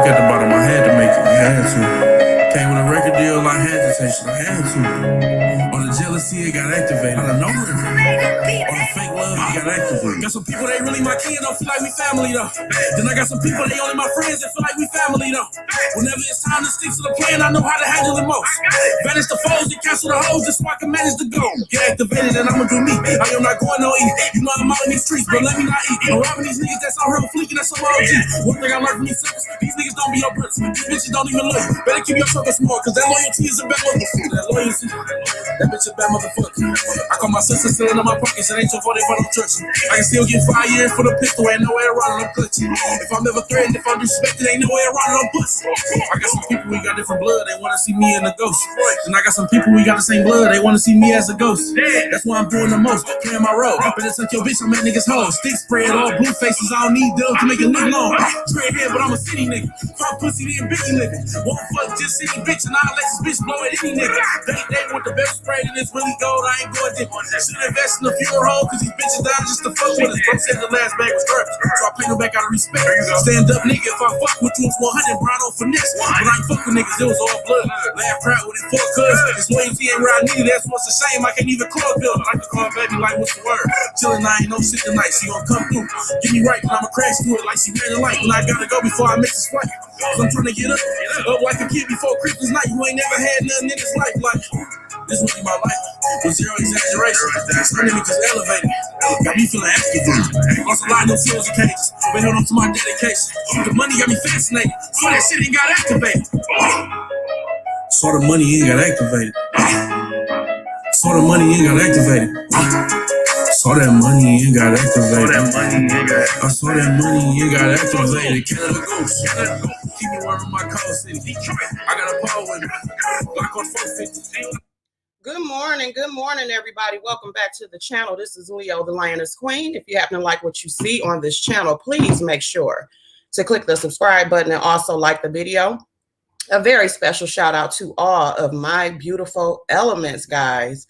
stuck at the bottom. I had to make it. I had to. Came with a record deal. I had to take shit. I had to. On the jealousy, it got activated. On the no river. On the fake love, it got activated. Got some people, they really my kin, don't feel like we family though. Then I got some people, they only my friends, that feel like we family though. Whenever it's time to stick to the plan, I know how to handle it most. Banish the foes and cancel the hoes just so I can manage the goal. Get activated and I'ma do me. I am not going no eat. You know I'm out in these streets, but let me not eat. I'm robbing these niggas that's out here fleeking, that's some OG. One thing I learned from these suckers, these niggas don't be your brothers. These bitches don't even look. Better keep your circle small, cause that loyalty is a bad motherfucker. That loyalty, that bitch is a bad motherfucker. I call my sister sitting in my pockets, it ain't your fault if I don't trust you. I can still get 5 years for the pistol, ain't no way around it, I'm clutching. If I'm ever threatened, if I'm disrespected, ain't no way around it, I'm pussy. I got some people, we got different blood, they wanna see me in a ghost. And I got some people, we got the same blood, they wanna see me as a ghost. That's why I'm doing the most, playing my role. Better suck your bitch, I make niggas hoes. Stick spread, all blue faces, I don't need them to make it look long. Straight head, but I'm a city nigga. Fuck pussy, then biggie nigga. Won't fuck just city bitch, and I'll let this bitch blow at any nigga. They want the best spray, and it's really gold, I ain't going to. Should invest in a fuel hole, cause these bitches down just to fuck with us. Bro said the last bag was hurt, so I pay them back out of respect. Stand up nigga, if I fuck with you, it's 100, bro, I don't finesse. But I ain't fuck with niggas, it was all blood. Laugh proud with it for cuz. This loyalty ain't where I need it, that's what's a shame. I can't even club build. I like to call baby like, what's the word? Chillin', I ain't no shit tonight, she gon' come through. Get me right, but I'ma crash through it like she ran the light. When I gotta go before I make this flight. I'm trying to get up like a kid before Christmas night. You ain't never had nothing in this life like this really my life, with zero exaggeration. Turning me just elevated. Got me feeling activated. Lost a lot of them feels and cages. But held on to my dedication. The money got me fascinated. So that shit ain't got activated. So the money ain't got activated. So the money ain't got activated. So that money ain't got activated. I saw that money ain't got activated. Canada Goose. Keep me wearing my cold city. I got a pole with me. Block on 450. Good morning, everybody. Welcome back to the channel. This is Leo, the Lioness Queen. If you happen to like what you see on this channel, please make sure to click the subscribe button and also like the video. A very special shout out to all of my beautiful elements, guys.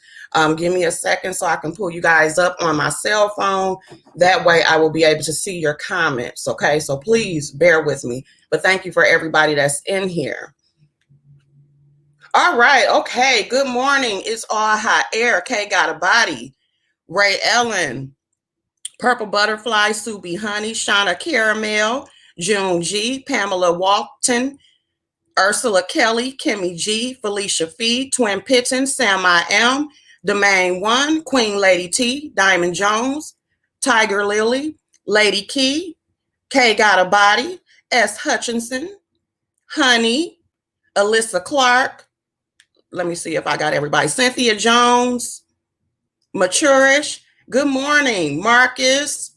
Give me a second so I can pull you guys up on my cell phone. That way I will be able to see your comments, okay? So please bear with me. But thank you for everybody that's in here. All right, okay, good morning. It's all hot air. Kay got a body. Ray Ellen, Purple Butterfly, Subi Honey, Shauna Caramel, June G, Pamela Walton, Ursula Kelly, Kimmy G, Felicia Fee, Twin Pitton, Sam I Am, Domain One, Queen Lady T, Diamond Jones, Tiger Lily, Lady Key, Kay got a body, S Hutchinson, Honey, Alyssa Clark. Let me see if I got everybody. Cynthia Jones, Maturish. Good morning, Marcus.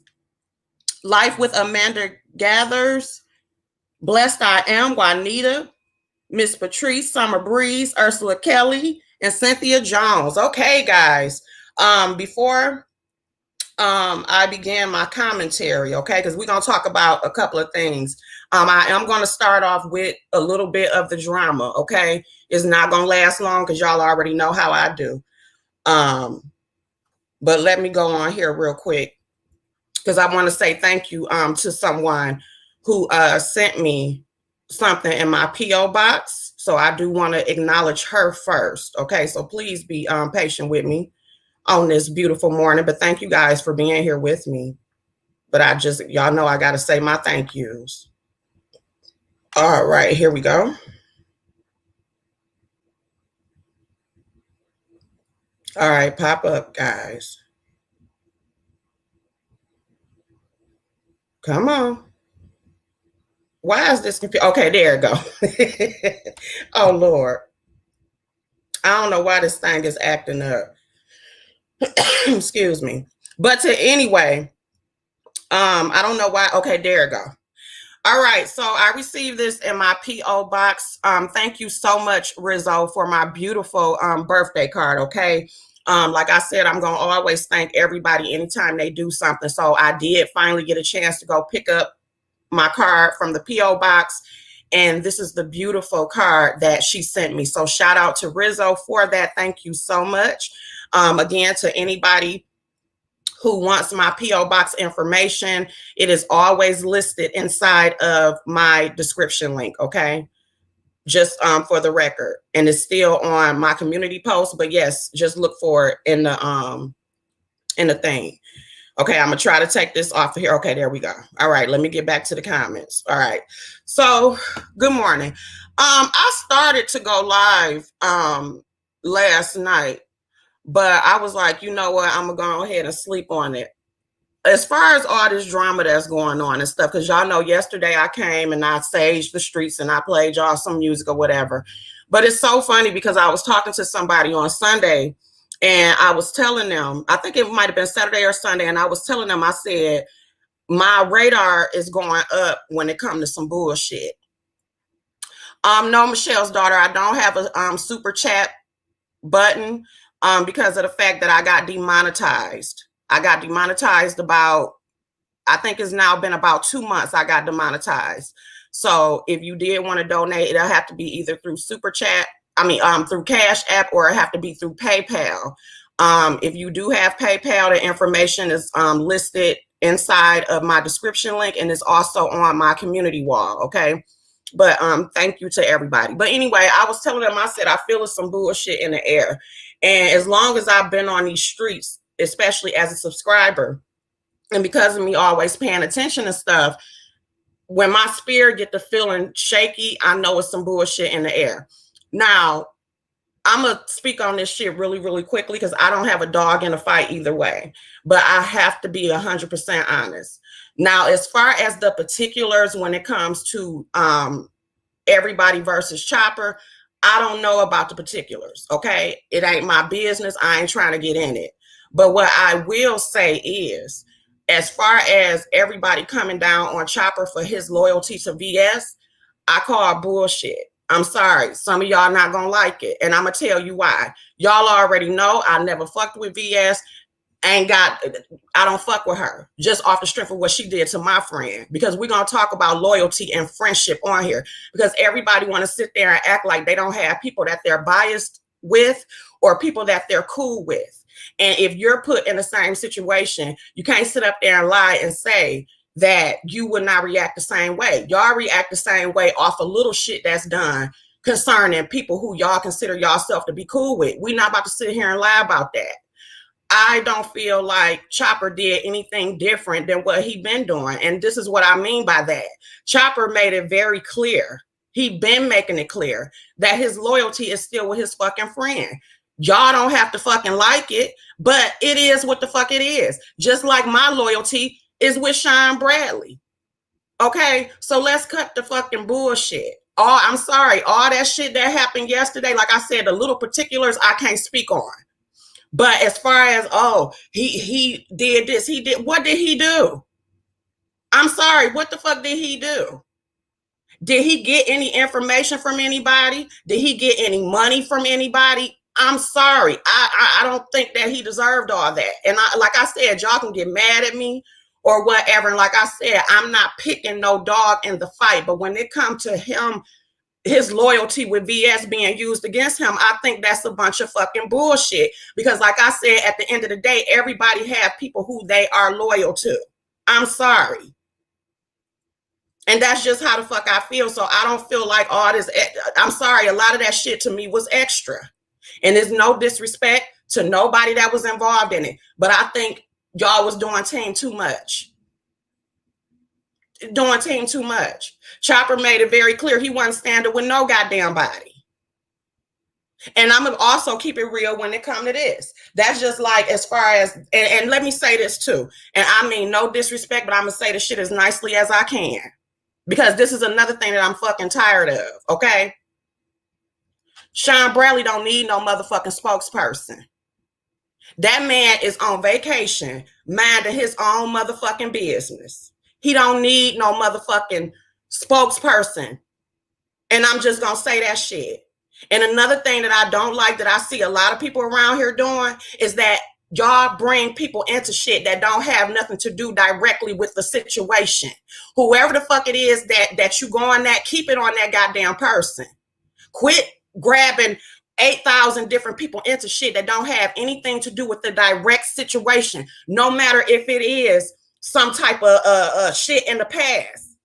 Life with Amanda Gathers. Blessed I Am, Juanita. Miss Patrice, Summer Breeze, Ursula Kelly, and Cynthia Jones. Okay, guys. Before I began my commentary, okay, because we're going to talk about a couple of things. I am going to start off with a little bit of the drama, okay? It's not going to last long because y'all already know how I do. But let me go on here real quick because I want to say thank you to someone who sent me something in my P.O. box. So I do want to acknowledge her first, okay? So please be patient with me on this beautiful morning. But thank you guys for being here with me. But y'all know I got to say my thank yous. All right, here we go. All right, pop up, guys. Come on. Why is this confused? Okay, there it go. Oh, Lord. I don't know why this thing is acting up. Excuse me. But anyway, I don't know why. Okay, there it go. All right, so I received this in my P.O. box. Thank you so much, Rizzo, for my beautiful birthday card, okay? Like I said, I'm going to always thank everybody anytime they do something. So I did finally get a chance to go pick up my card from the P.O. box, and this is the beautiful card that she sent me. So shout out to Rizzo for that. Thank you so much. Again, to anybody who wants my P.O. box information, it is always listed inside of my description link, okay? Just for the record. And it's still on my community post, but yes, just look for it in the thing. Okay, I'm gonna try to take this off of here. Okay, there we go. All right, let me get back to the comments. All right, so good morning. I started to go live last night, but I was like, you know what, I'm gonna go ahead and sleep on it. As far as all this drama that's going on and stuff, because y'all know yesterday I came and I saged the streets and I played y'all some music or whatever. But it's so funny because I was talking to somebody on Sunday and I was telling them, I think it might have been Saturday or Sunday, and I was telling them, I said, my radar is going up when it comes to some bullshit. No, Michelle's daughter, I don't have a super chat button because of the fact that I got demonetized. I got demonetized about, I think it's now been about 2 months I got demonetized. So if you did want to donate, it'll have to be either through super chat, through Cash App, or it have to be through PayPal. If you do have PayPal, the information is listed inside of my description link, and it's also on my community wall, okay? But thank you to everybody. But anyway, I was telling them, I said, I feel some bullshit in the air. And as long as I've been on these streets, especially as a subscriber, and because of me always paying attention and stuff, when my spirit get to feeling shaky, I know it's some bullshit in the air. Now, I'm going to speak on this shit really, really quickly because I don't have a dog in a fight either way. But I have to be 100% honest. Now, as far as the particulars when it comes to everybody versus Chopper, I don't know about the particulars, okay? It ain't my business. I ain't trying to get in it. But what I will say is, as far as everybody coming down on Chopper for his loyalty to VS, I call bullshit. I'm sorry. Some of y'all not going to like it. And I'm going to tell you why. Y'all already know I never fucked with VS. I don't fuck with her just off the strength of what she did to my friend, because we're going to talk about loyalty and friendship on here, because everybody want to sit there and act like they don't have people that they're biased with or people that they're cool with. And if you're put in the same situation, you can't sit up there and lie and say that you would not react the same way. Y'all react the same way off of little shit that's done concerning people who y'all consider yourself to be cool with. We're not about to sit here and lie about that. I don't feel like Chopper did anything different than what he been doing. And this is what I mean by that. Chopper made it very clear. He been making it clear that his loyalty is still with his fucking friend. Y'all don't have to fucking like it, but it is what the fuck it is. Just like my loyalty is with Sean Bradley. Okay, so let's cut the fucking bullshit. Oh, I'm sorry. All that shit that happened yesterday, like I said, the little particulars I can't speak on. But as far as, oh, he did this, he did, what did he do? I'm sorry, what the fuck did he do? Did he get any information from anybody? Did he get any money from anybody? I'm sorry. I don't think that he deserved all that. And like I said, y'all can get mad at me or whatever. And like I said, I'm not picking no dog in the fight. But when it comes to him, his loyalty with VS being used against him, I think that's a bunch of fucking bullshit. Because like I said, at the end of the day, everybody have people who they are loyal to. I'm sorry. And that's just how the fuck I feel. So I don't feel like all this, I'm sorry, a lot of that shit to me was extra. And there's no disrespect to nobody that was involved in it. But I think y'all was doing team too much. Doing team too much. Chopper made it very clear he wasn't standing with no goddamn body. And I'm going to also keep it real when it comes to this. That's just like as far as, and let me say this too. And I mean no disrespect, but I'm going to say the shit as nicely as I can. Because this is another thing that I'm fucking tired of, okay? Sean Bradley don't need no motherfucking spokesperson. That man is on vacation, minding his own motherfucking business. He don't need no motherfucking spokesperson. And I'm just going to say that shit. And another thing that I don't like that I see a lot of people around here doing is that y'all bring people into shit that don't have nothing to do directly with the situation. Whoever the fuck it is that you go on that, keep it on that goddamn person. Quit grabbing 8,000 different people into shit that don't have anything to do with the direct situation, no matter if it is some type of shit in the past.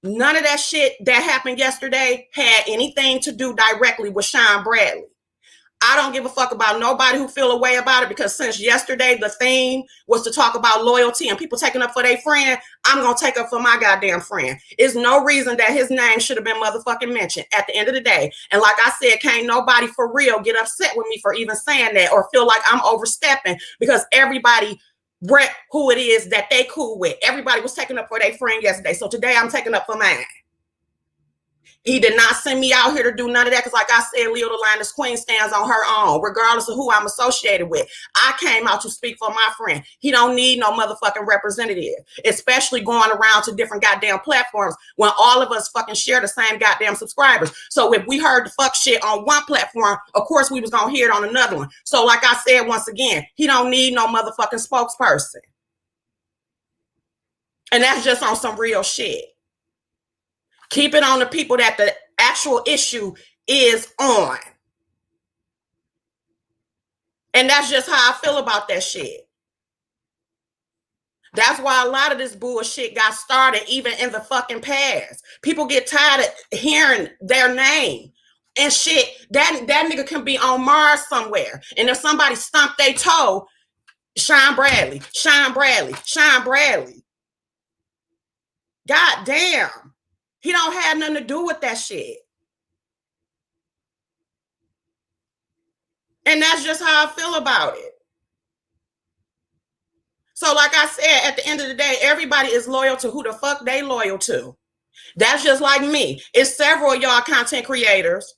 None of that shit that happened yesterday had anything to do directly with Sean Bradley. I don't give a fuck about nobody who feel a way about it, because since yesterday the theme was to talk about loyalty and people taking up for their friend, I'm going to take up for my goddamn friend. There's no reason that his name should have been motherfucking mentioned at the end of the day. And like I said, can't nobody for real get upset with me for even saying that or feel like I'm overstepping, because everybody rep who it is that they cool with. Everybody was taking up for their friend yesterday. So today I'm taking up for mine. He did not send me out here to do none of that, because like I said, LeoTheLioness Queen stands on her own, regardless of who I'm associated with. I came out to speak for my friend. He don't need no motherfucking representative, especially going around to different goddamn platforms when all of us fucking share the same goddamn subscribers. So if we heard the fuck shit on one platform, of course we was gonna hear it on another one. So like I said, once again, he don't need no motherfucking spokesperson. And that's just on some real shit. Keep it on the people that the actual issue is on. And that's just how I feel about that shit. That's why a lot of this bullshit got started even in the fucking past. People get tired of hearing their name and shit. That nigga can be on Mars somewhere. And if somebody stumped their toe, Sean Bradley, Sean Bradley, Sean Bradley. God damn. He don't have nothing to do with that shit. And that's just how I feel about it. So like I said, at the end of the day, everybody is loyal to who the fuck they loyal to. That's just like me. It's several of y'all content creators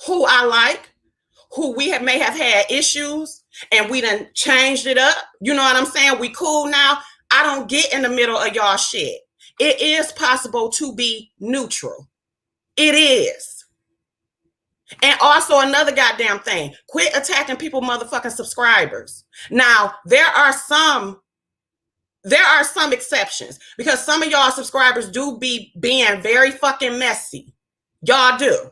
who I like, who we may have had issues, and we done changed it up. You know what I'm saying? We cool now. I don't get in the middle of y'all shit. It is possible to be neutral. It is. And also another goddamn thing, quit attacking people motherfucking subscribers. Now, there are some exceptions, because some of y'all subscribers do be being very fucking messy. Y'all do.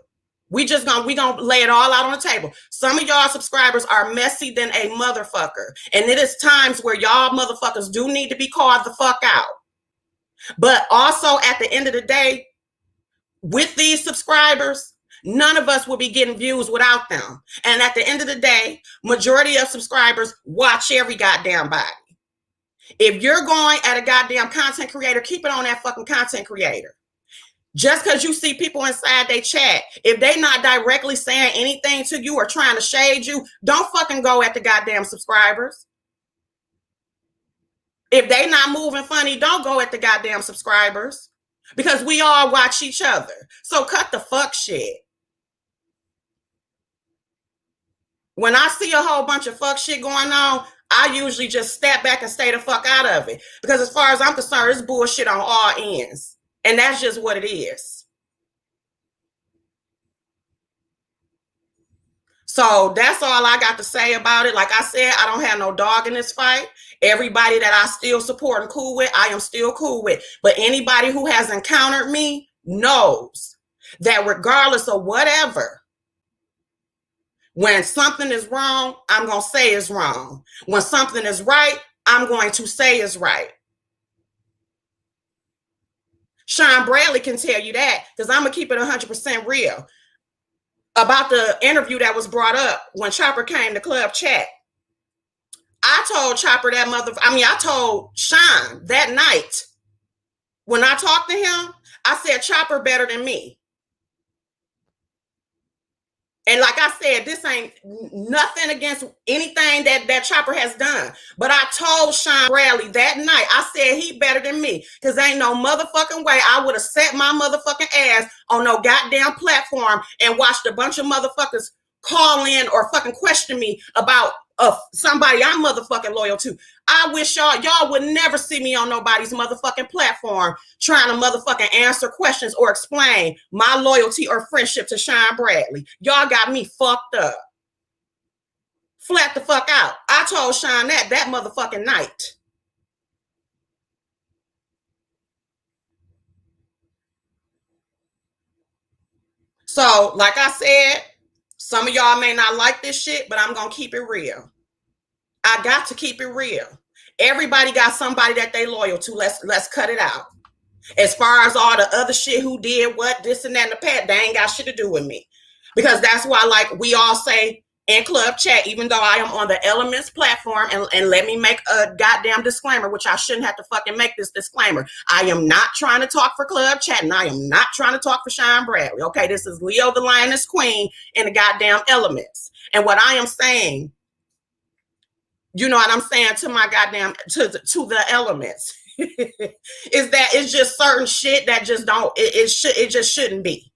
We gonna lay it all out on the table. Some of y'all subscribers are messy than a motherfucker. And it is times where y'all motherfuckers do need to be called the fuck out. But also at the end of the day, with these subscribers, none of us will be getting views without them. And at the end of the day, majority of subscribers watch every goddamn body. If you're going at a goddamn content creator, keep it on that fucking content creator. Just because you see people inside they chat, if they not directly saying anything to you or trying to shade you, don't fucking go at the goddamn subscribers. If they not moving funny, don't go at the goddamn subscribers, because we all watch each other. So cut the fuck shit. When I see a whole bunch of fuck shit going on, I usually just step back and stay the fuck out of it. Because as far as I'm concerned, it's bullshit on all ends. And that's just what it is. So that's all I got to say about it. Like I said, I don't have no dog in this fight. Everybody that I still support and cool with, I am still cool with. But anybody who has encountered me knows that regardless of whatever, when something is wrong, I'm going to say it's wrong. When something is right, I'm going to say it's right. Sean Bradley can tell you that, because I'm going to keep it 100% real. About the interview that was brought up when Chopper came to Club Chat, I told Chopper I told Sean that night when I talked to him, I said, Chopper better than me. And like I said, this ain't nothing against anything that Chopper has done. But I told Sean Bradley that night, I said he better than me. Because ain't no motherfucking way I would have set my motherfucking ass on no goddamn platform and watched a bunch of motherfuckers call in or fucking question me about somebody I'm motherfucking loyal to. I wish y'all would never see me on nobody's motherfucking platform trying to motherfucking answer questions or explain my loyalty or friendship to Sean Bradley. Y'all got me fucked up. Flat the fuck out. I told Sean that motherfucking night. So, like I said, Some of y'all may not like this shit, but I'm going to keep it real. I got to keep it real. Everybody got somebody that they loyal to. Let's cut it out. As far as all the other shit who did what, this and that in the past, they ain't got shit to do with me. Because that's why, like we all say in club chat, even though I am on the Elements platform, and let me make a goddamn disclaimer, which I shouldn't have to fucking make this disclaimer. I am not trying to talk for club chat, and I am not trying to talk for Sean Bradley. Okay, this is Leo the Lioness Queen in the goddamn Elements. And what I am saying, you know what I'm saying, to my goddamn, to the Elements, is that it's just certain shit that just don't, it just shouldn't be.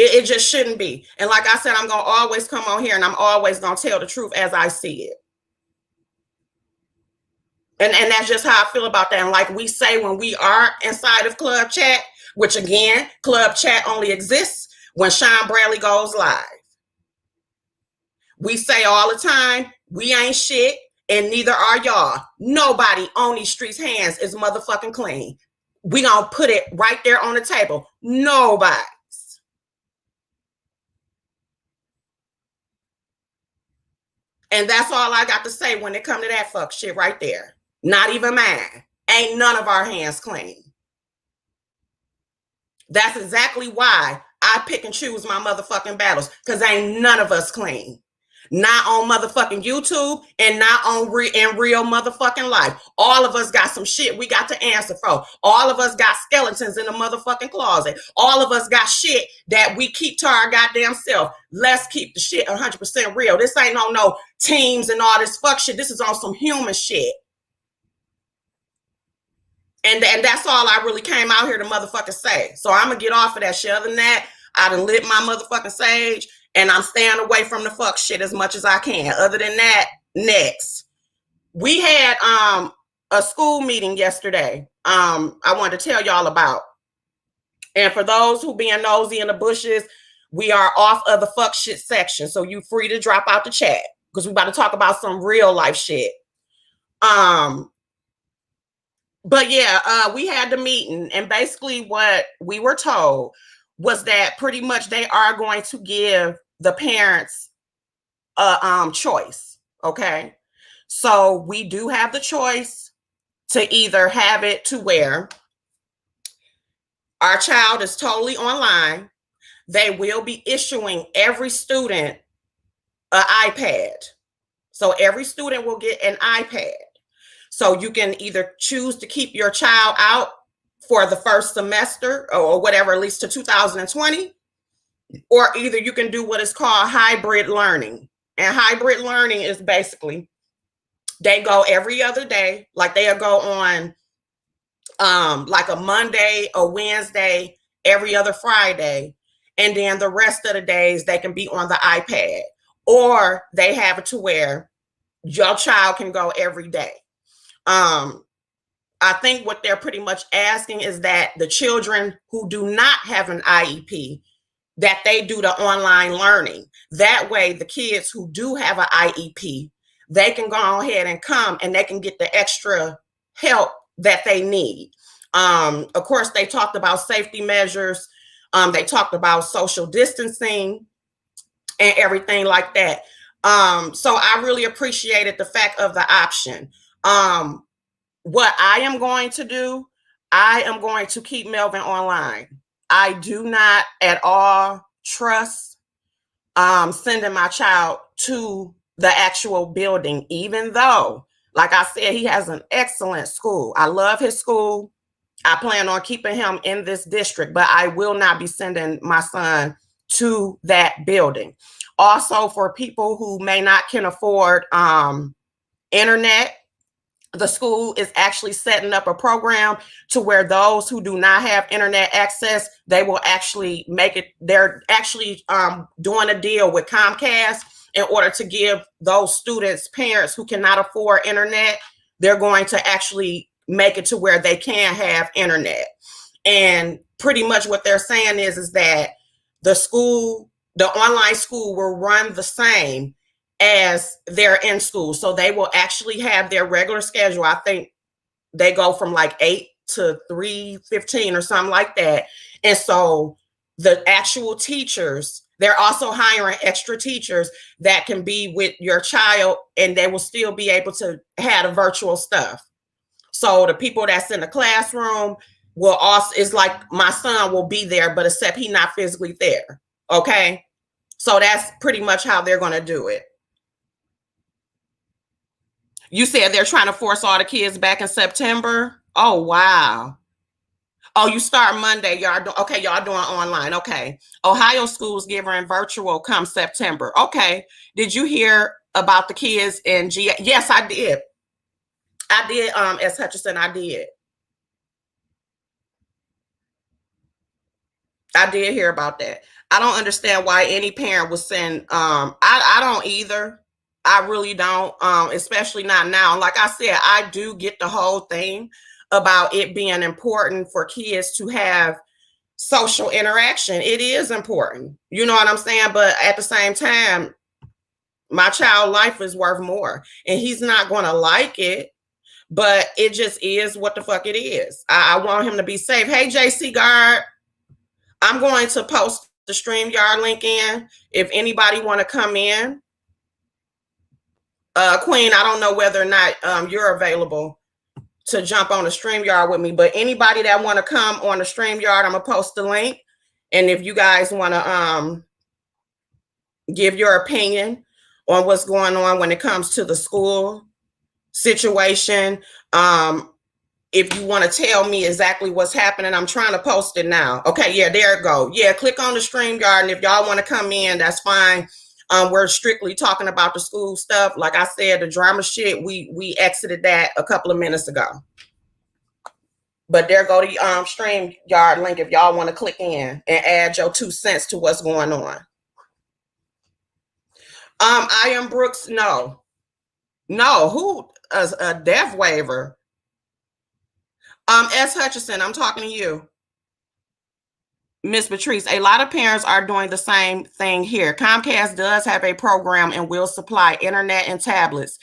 It just shouldn't be. And like I said, I'm going to always come on here and I'm always going to tell the truth as I see it. And that's just how I feel about that. And like we say, when we are inside of club chat, which again, club chat only exists when Sean Bradley goes live. We say all the time, we ain't shit. And neither are y'all. Nobody on these streets' hands is motherfucking clean. We gonna put it right there on the table. Nobody's. And that's all I got to say when it come to that fuck shit right there. Not even mine. Ain't none of our hands clean. That's exactly why I pick and choose my motherfucking battles, because ain't none of us clean. Not on motherfucking YouTube and not on in real motherfucking life. All of us got some shit we got to answer for. All of us got skeletons in the motherfucking closet. All of us got shit that we keep to our goddamn self. Let's keep the shit 100% real. This ain't on no teams and all this fuck shit. This is on some human shit. And that's all I really came out here to motherfucking say. So I'm going to get off of that shit. Other than that, I done lit my motherfucking sage. And I'm staying away from the fuck shit as much as I can. Other than that, next. We had a school meeting yesterday. I wanted to tell y'all about. And for those who being nosy in the bushes, we are off of the fuck shit section. So you free to drop out the chat. Because we about to talk about some real life shit. But yeah, we had the meeting. And basically what we were told was that pretty much they are going to give the parents a choice, okay? So we do have the choice to either have it to where our child is totally online. They will be issuing every student an iPad. So every student will get an iPad. So you can either choose to keep your child out for the first semester or whatever, at least to 2020, or either you can do what is called hybrid learning. And hybrid learning is basically they go every other day, like they'll go on like a Monday, a Wednesday, every other Friday, and then the rest of the days they can be on the iPad, or they have it to where your child can go every day. I think what they're pretty much asking is that the children who do not have an IEP, that they do the online learning. That way, the kids who do have an IEP, they can go ahead and come and they can get the extra help that they need. Of course, they talked about safety measures. They talked about social distancing and everything like that. So I really appreciated the fact of the option. What I am going to do, I am going to keep Melvin online. I do not at all trust sending my child to the actual building, even though, like I said, he has an excellent school. I love his school. I plan on keeping him in this district, but I will not be sending my son to that building. Also, for people who may not can afford internet, the school is actually setting up a program to where those who do not have internet access, they will actually make it. They're actually doing a deal with Comcast in order to give those students, parents who cannot afford internet, they're going to actually make it to where they can have internet. And pretty much what they're saying is that the school, the online school will run the same as they're in school. So they will actually have their regular schedule. I think they go from like 8 to 3:15 or something like that. And so the actual teachers, They're also hiring extra teachers that can be with your child, and they will still be able to have the virtual stuff. So the people that's in the classroom will also, it's like my son will be there, but except he's not physically there. Okay. So that's pretty much how they're going to do it. You said they're trying to force all the kids back in September. Oh, wow. Oh, you start Monday. Y'all do, okay, y'all doing online. Okay. Ohio schools giving virtual come September. Okay. Did you hear about the kids in GA? Yes, I did. I did, as Hutchinson, I did. I did hear about that. I don't understand why any parent would send, I don't either. I really don't, especially not now. Like I said, I do get the whole thing about it being important for kids to have social interaction. It is important. You know what I'm saying? But at the same time, my child life is worth more, and he's not going to like it, but it just is what the fuck it is. I want him to be safe. Hey, JC Guard, I'm going to post the StreamYard link in if anybody want to come in. Queen, I don't know whether or not you're available to jump on the StreamYard with me, but anybody that want to come on the StreamYard, I'm gonna post the link. And if you guys want to give your opinion on what's going on when it comes to the school situation, if you want to tell me exactly what's happening, I'm trying to post it now. Okay, yeah, there it go. Yeah, click on the StreamYard, and if y'all want to come in, that's fine. We're strictly talking about the school stuff. Like I said, the drama shit, we exited that a couple of minutes ago. But there go the StreamYard link if y'all want to click in and add your 2 cents to what's going on. I am Brooks. No, who a death waiver? S. Hutchison, I'm talking to you. Miss Patrice, a lot of parents are doing the same thing here. Comcast does have a program and will supply internet and tablets.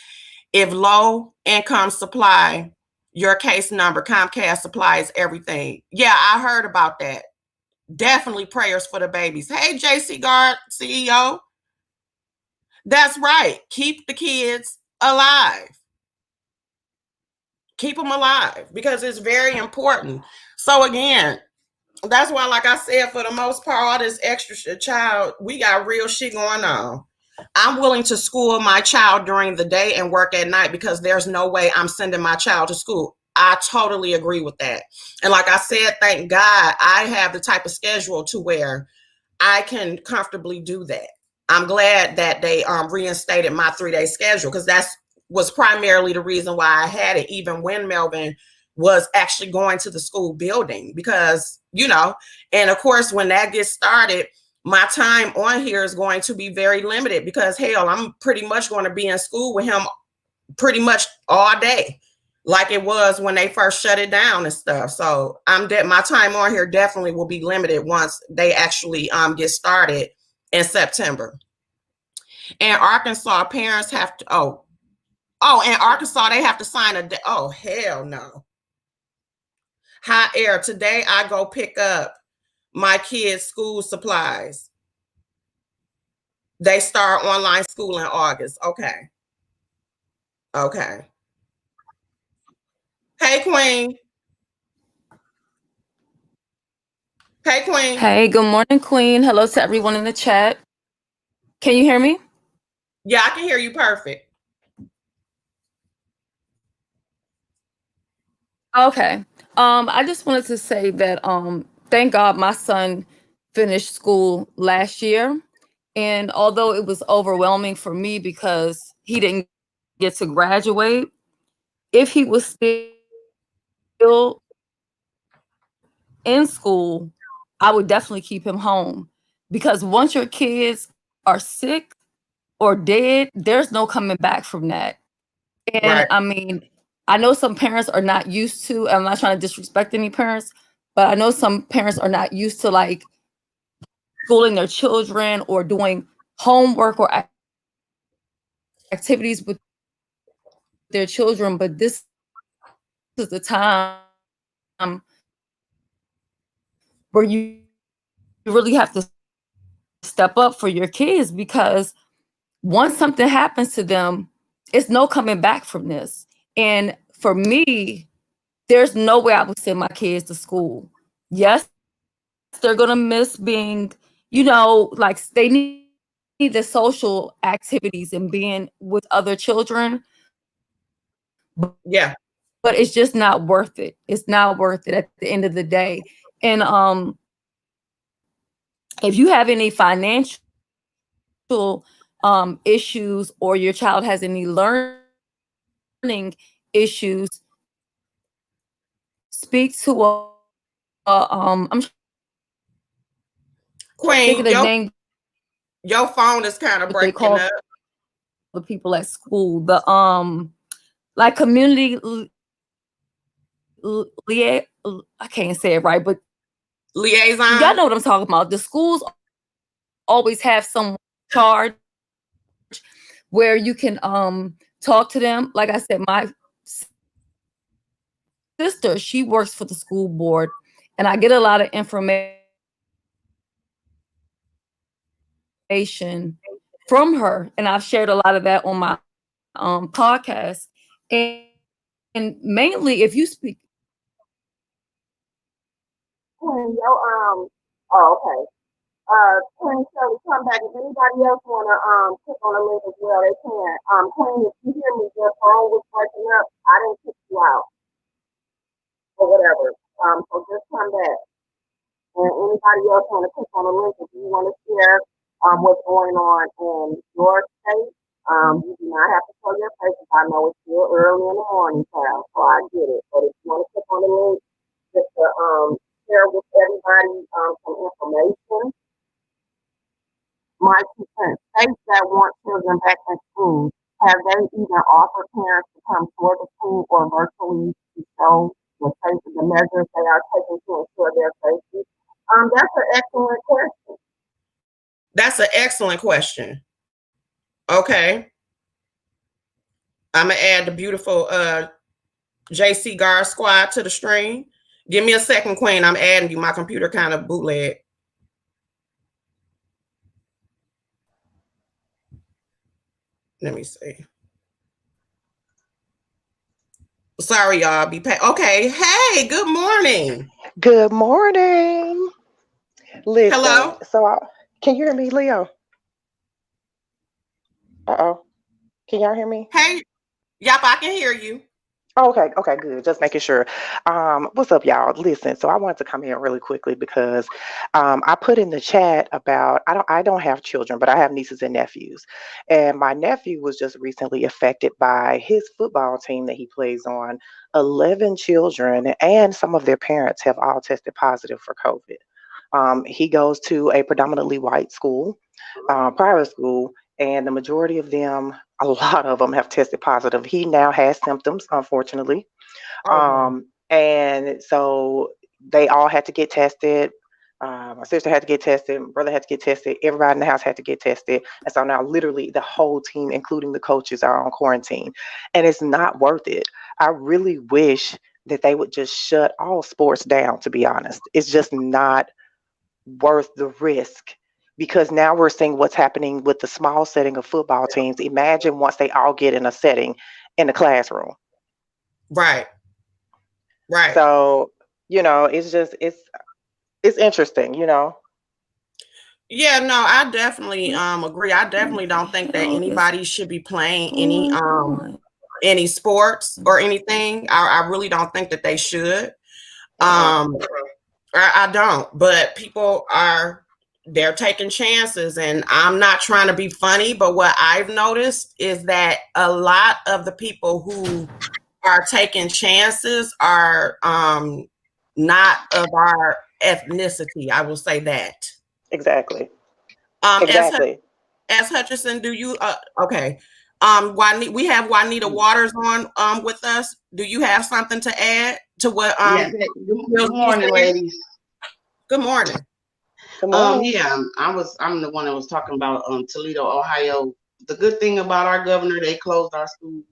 If low income supply your case number, Comcast supplies everything. Yeah, I heard about that. Definitely prayers for the babies. Hey, JC Guard, CEO. That's right. Keep the kids alive. Keep them alive because it's very important. So again, that's why, like I said, for the most part, all this extra shit, child, we got real shit going on. I'm willing to school my child during the day and work at night because there's no way I'm sending my child to school. I totally agree with that. And like I said, thank God I have the type of schedule to where I can comfortably do that. I'm glad that they reinstated my 3-day schedule because that was primarily the reason why I had it, even when Melvin was actually going to the school building because, you know, and of course, when that gets started, my time on here is going to be very limited because hell, I'm pretty much going to be in school with him pretty much all day, like it was when they first shut it down and stuff. So my time on here definitely will be limited once they actually get started in September. In Arkansas, parents have to, in Arkansas, they have to sign oh, hell no. Hot air. Today, I go pick up my kids' school supplies. They start online school in August. Okay. Okay. Hey, Queen. Hey, Queen. Hey, good morning, Queen. Hello to everyone in the chat. Can you hear me? Yeah, I can hear you perfect. Okay. I just wanted to say that thank God my son finished school last year. And although it was overwhelming for me because he didn't get to graduate, if he was still in school, I would definitely keep him home. Because once your kids are sick or dead, there's no coming back from that. And Right. I mean, I know some parents are not used to, I'm not trying to disrespect any parents, but I know some parents are not used to like schooling their children or doing homework or activities with their children. But this is the time where you really have to step up for your kids, because once something happens to them, it's no coming back from this. And for me, there's no way I would send my kids to school. Yes, they're gonna miss being, like they need the social activities and being with other children, Yeah. but it's just not worth it. It's not worth it at the end of the day. And if you have any financial issues, or your child has any learning issues, speak to I'm thinking Queen, the name your phone is kind of what they breaking call up. the people at school, the like community I can't say it right, but y'all Liaison. know what I'm talking about. The schools always have someone in charge where you can talk to them. Like I said, my sister, she works for the school board, and I get a lot of information from her, and I've shared a lot of that on my podcast. And mainly, if you speak, Oh, okay. Queen Shirley, come back. If anybody else wanna click on the link as well, they can. Queen, if you hear me, your phone was breaking up. I didn't kick you out or whatever. So just come back. And anybody else wanna click on the link if you wanna share what's going on in your state. You do not have to show your face. I know it's still early in the morning, child, so I get it. But if you wanna click on the link, just to share with everybody some information. My 2 cents. States that want children back in school, have they even offered parents to come toward the school or virtually to show the measures they are taking to ensure their safety? That's an excellent question. That's an excellent question. Okay. I'm gonna add the beautiful JC Guard Squad to the stream. Give me a second, Queen. I'm adding you. My computer kind of bootleg. Let me see. Sorry, y'all. Okay. Hey, good morning. Good morning. Listen, Hello. can you hear me, Leo? Uh-oh. Can y'all hear me? Hey. Yep, I can hear you. Oh, okay, good. Just making sure. What's up, y'all? Listen, so I wanted to come in really quickly because I put in the chat about I don't have children, but I have nieces and nephews. And my nephew was just recently affected by his football team that he plays on. 11 children and some of their parents have all tested positive for COVID. He goes to a predominantly white school, private school, and the majority of them, a lot of them have tested positive. He now has symptoms, unfortunately. Oh no. And so they all had to get tested. My sister had to get tested. My brother had to get tested. Everybody in the house had to get tested. And so now, literally, the whole team, including the coaches, are on quarantine. And it's not worth it. I really wish that they would just shut all sports down, to be honest. It's just not worth the risk, because now we're seeing what's happening with the small setting of football teams. Imagine once they all get in a setting in the classroom. Right. Right. So, it's interesting. Yeah, no, I definitely agree. I definitely don't think that anybody should be playing any sports or anything. I really don't think that they should. I don't, but they're taking chances, and I'm not trying to be funny, but what I've noticed is that a lot of the people who are taking chances are not of our ethnicity. I will say that. Exactly. Um, as Exactly. as Hutchinson, do you okay? We have Juanita Waters on with us. Do you have something to add to what Yes. Good you morning, said? ladies. Good morning. Good morning. Yeah, I'm the one that was talking about Toledo, Ohio. The good thing about our governor, they closed our schools.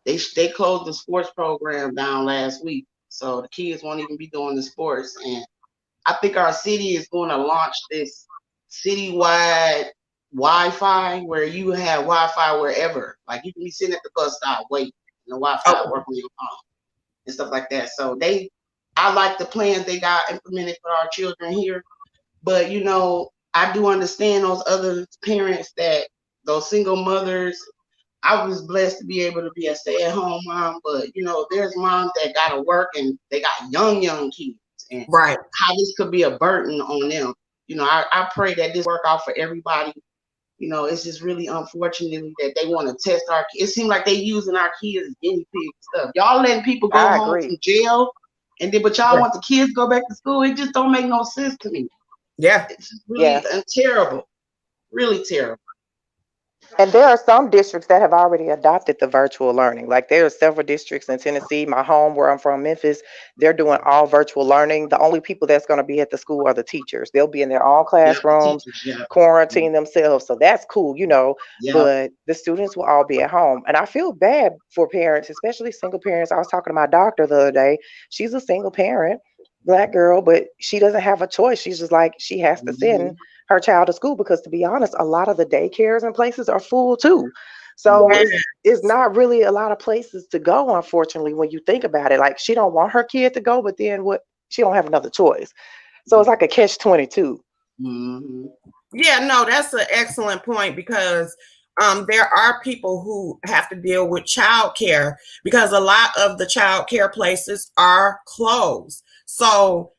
They closed the sports program down last week, so the kids won't even be doing the sports. And I think our city is going to launch this citywide Wi-Fi where you have Wi-Fi wherever. Like you can be sitting at the bus stop waiting, and the Wi-Fi Okay. work on your phone and stuff like that. So I like the plans they got implemented for our children here. But I do understand those other parents those single mothers. I was blessed to be able to be a stay-at-home mom, but there's moms that gotta work and they got young kids, and Right. how this could be a burden on them. I pray that this work out for everybody. It's just really unfortunately that they want to test our kids. It seems like they using our kids as guinea pig stuff. Y'all letting people go I home agree. from jail, but y'all want the kids to go back to school. It just don't make no sense to me. Yeah. It's really Yeah. terrible, really terrible. And there are some districts that have already adopted the virtual learning. Like there are several districts in Tennessee, my home where I'm from, Memphis, they're doing all virtual learning. The only people that's going to be at the school are the teachers. They'll be in their own Yep, the classrooms, teachers. Yep, quarantine themselves. So that's cool, yep. but the students will all be at home. And I feel bad for parents, especially single parents. I was talking to my doctor the other day. She's a single parent, Black girl, but she doesn't have a choice. She's just like, she has to send Mm-hmm. her child to school because, to be honest, a lot of the daycares and places are full too. So Mm-hmm. it's not really a lot of places to go, unfortunately, when you think about it. Like she don't want her kid to go, but then what, she don't have another choice. So it's like a catch 22. Mm-hmm. Yeah, no, that's an excellent point because there are people who have to deal with childcare because a lot of the childcare places are closed. So,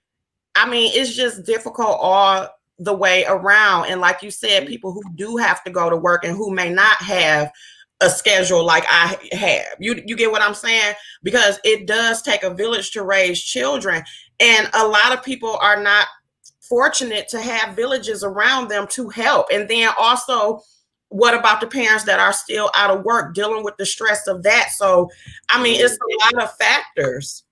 I mean, it's just difficult all the way around. And like you said, people who do have to go to work and who may not have a schedule like I have. You get what I'm saying? Because it does take a village to raise children. And a lot of people are not fortunate to have villages around them to help. And then also, what about the parents that are still out of work dealing with the stress of that? So, I mean, it's a lot of factors,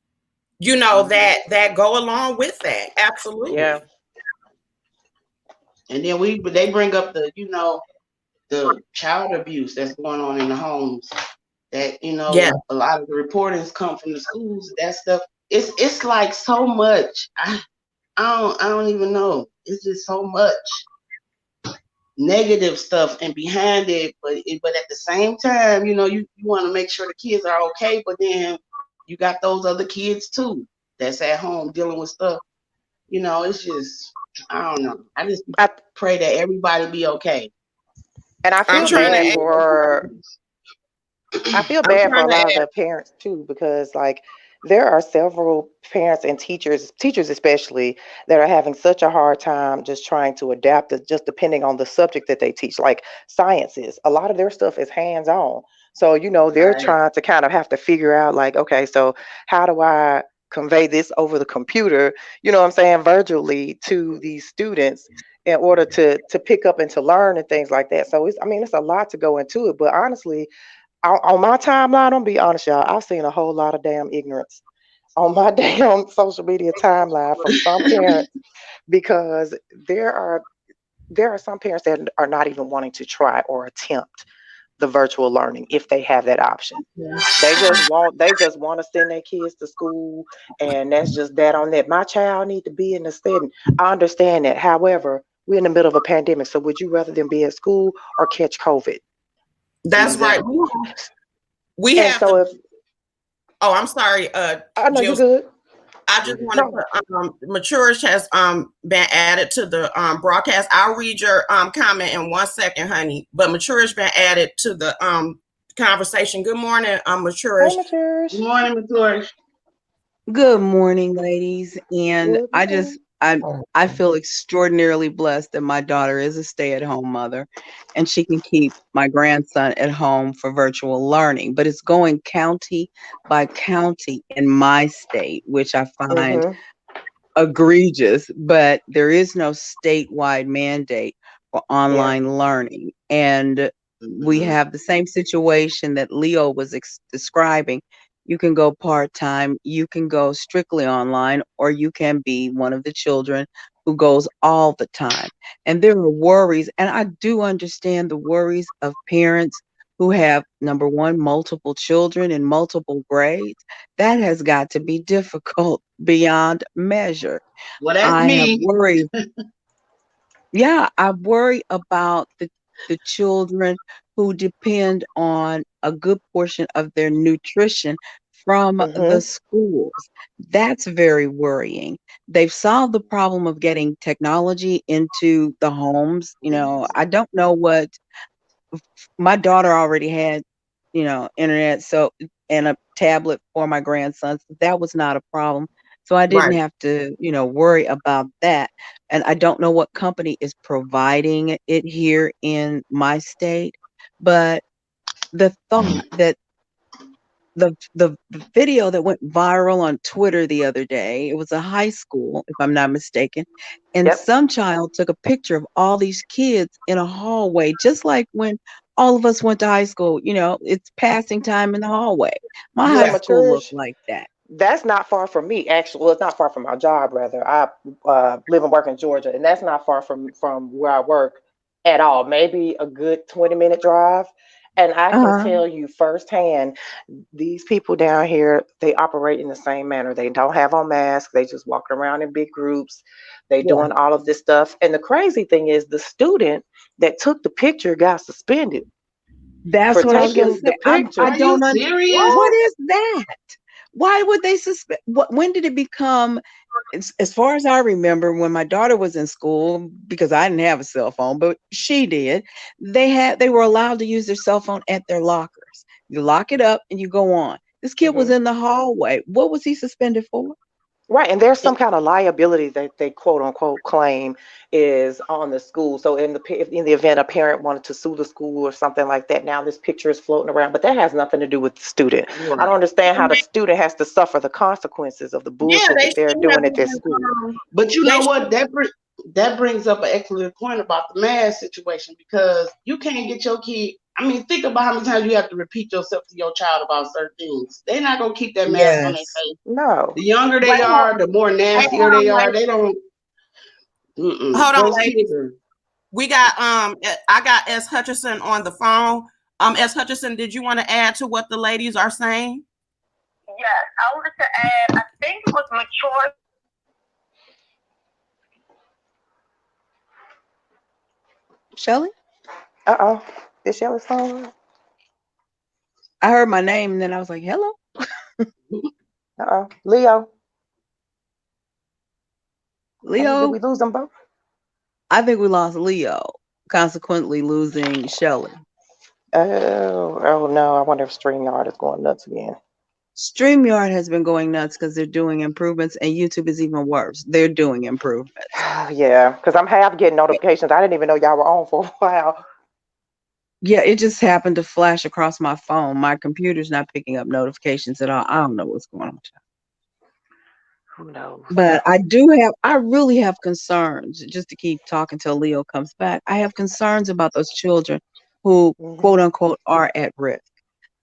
that go along with that. Yeah. Absolutely. And then they bring up the child abuse that's going on in the homes. That Yeah. a lot of the reportings come from the schools. That stuff. It's like so much. I don't even know. It's just so much negative stuff and behind it, but at the same time, you want to make sure the kids are okay, but then you got those other kids too that's at home dealing with stuff. It's just I don't know. I just I, pray that everybody be okay. and I'm trying to add, I feel I'm bad for trying a to lot of add, the parents too, because like there are several parents and teachers especially, that are having such a hard time just trying to adapt to, just depending on the subject that they teach. Like sciences, a lot of their stuff is hands on. So, they're Right. trying to kind of have to figure out like, okay, so how do I convey this over the computer, what I'm saying, virtually to these students in order to pick up and to learn and things like that. So it's a lot to go into it, but honestly, on my timeline, I'm gonna be honest, y'all, I've seen a whole lot of damn ignorance on my damn social media timeline from some parents, because there are some parents that are not even wanting to try or attempt the virtual learning if they have that option. They just want to send their kids to school, and that's just that on that. My child need to be in the setting. I understand that. However, we're in the middle of a pandemic, so would you rather them be at school or catch COVID? that's right. Exactly. We And have so the, if oh, I'm sorry, I know you Jill. good. I just wanted No, to Maturish has been added to the broadcast. I'll read your comment in 1 second, honey. But Maturish been added to the conversation. Good morning, hey, Maturish. Good Maturish. morning, Victoria. Good morning, ladies. And Good I morning. just I feel extraordinarily blessed that my daughter is a stay-at-home mother and she can keep my grandson at home for virtual learning. But it's going county by county in my state, which I find Mm-hmm. egregious, but there is no statewide mandate for Yeah. online learning. And we Mm-hmm. have the same situation that Leo was describing. You can go part time, you can go strictly online, or you can be one of the children who goes all the time. And there are worries, and I do understand the worries of parents who have, number one, multiple children in multiple grades. That has got to be difficult beyond measure. Well, that's I have me. worries. Yeah, I worry about the children who depend on a good portion of their nutrition from the Mm-hmm. schools. That's very worrying. They've solved the problem of getting technology into the homes. I don't know what my daughter already had, internet, so and a tablet for my grandson. So that was not a problem. So I didn't Right. have to, worry about that. And I don't know what company is providing it here in my state, but the thought that the video that went viral on Twitter the other day, it was a high school, if I'm not mistaken, and Yep. some child took a picture of all these kids in a hallway, just like when all of us went to high school. It's passing time in the hallway. My high So, Yeah. school looked Maturish, like that. that's not far from me. Actually, well, it's not far from my job. Rather, I live and work in Georgia, and that's not far from where I work at all. Maybe a good 20-minute drive. And I can Uh-huh. tell you firsthand, these people down here, they operate in the same manner. They don't have on masks. They just walk around in big groups. They Yeah. doing all of this stuff. And the crazy thing is, the student that took the picture got suspended That's for what I was gonna taking the say. I picture. Are you don't serious? what What? is that? Why would they suspend? When did it become? As far as I remember, when my daughter was in school, because I didn't have a cell phone, but she did, they were allowed to use their cell phone at their lockers. You lock it up and you go on. This kid was Mhm. in the hallway. What was he suspended for? Right, and there's some kind of liability that they quote unquote claim is on the school. So if in the event a parent wanted to sue the school or something like that, now this picture is floating around, but that has nothing to do with the student. I Right. don't understand how the student has to suffer the consequences of the Yeah, bullshit they that they're should have doing at their been. school. But you They know should, what? That brings up an excellent point about the mask situation because you can't get your kid. I mean, think about how many times you have to repeat yourself to your child about certain things. They're not gonna keep that mask on their Yes. face. No. The younger wait, they are, the more wait, nastier hold they on, are. ladies. They don't. Mm-mm. Hold on, Those ladies. kids are. We got I got S. Hutcherson on the phone. S. Hutcherson, did you want to add to what the ladies are saying? Yes, I wanted to add, I think it was mature. Shelly? Uh-oh. Is Shelly's phone? I heard my name and then I was like, hello, Uh-oh. Leo. Did Leo. we lose them both? I think we lost Leo, consequently losing Shelly. Oh no. I wonder if StreamYard is going nuts again. StreamYard has been going nuts because they're doing improvements, and YouTube is even worse. They're doing improvements. Yeah, because I'm half getting notifications. I didn't even know y'all were on for a while. Yeah, it just happened to flash across my phone. My computer's not picking up notifications at all. I don't know what's going on. Who knows? But I really have concerns, just to keep talking till Leo comes back. I have concerns about those children who, Hmm. quote unquote, are at risk.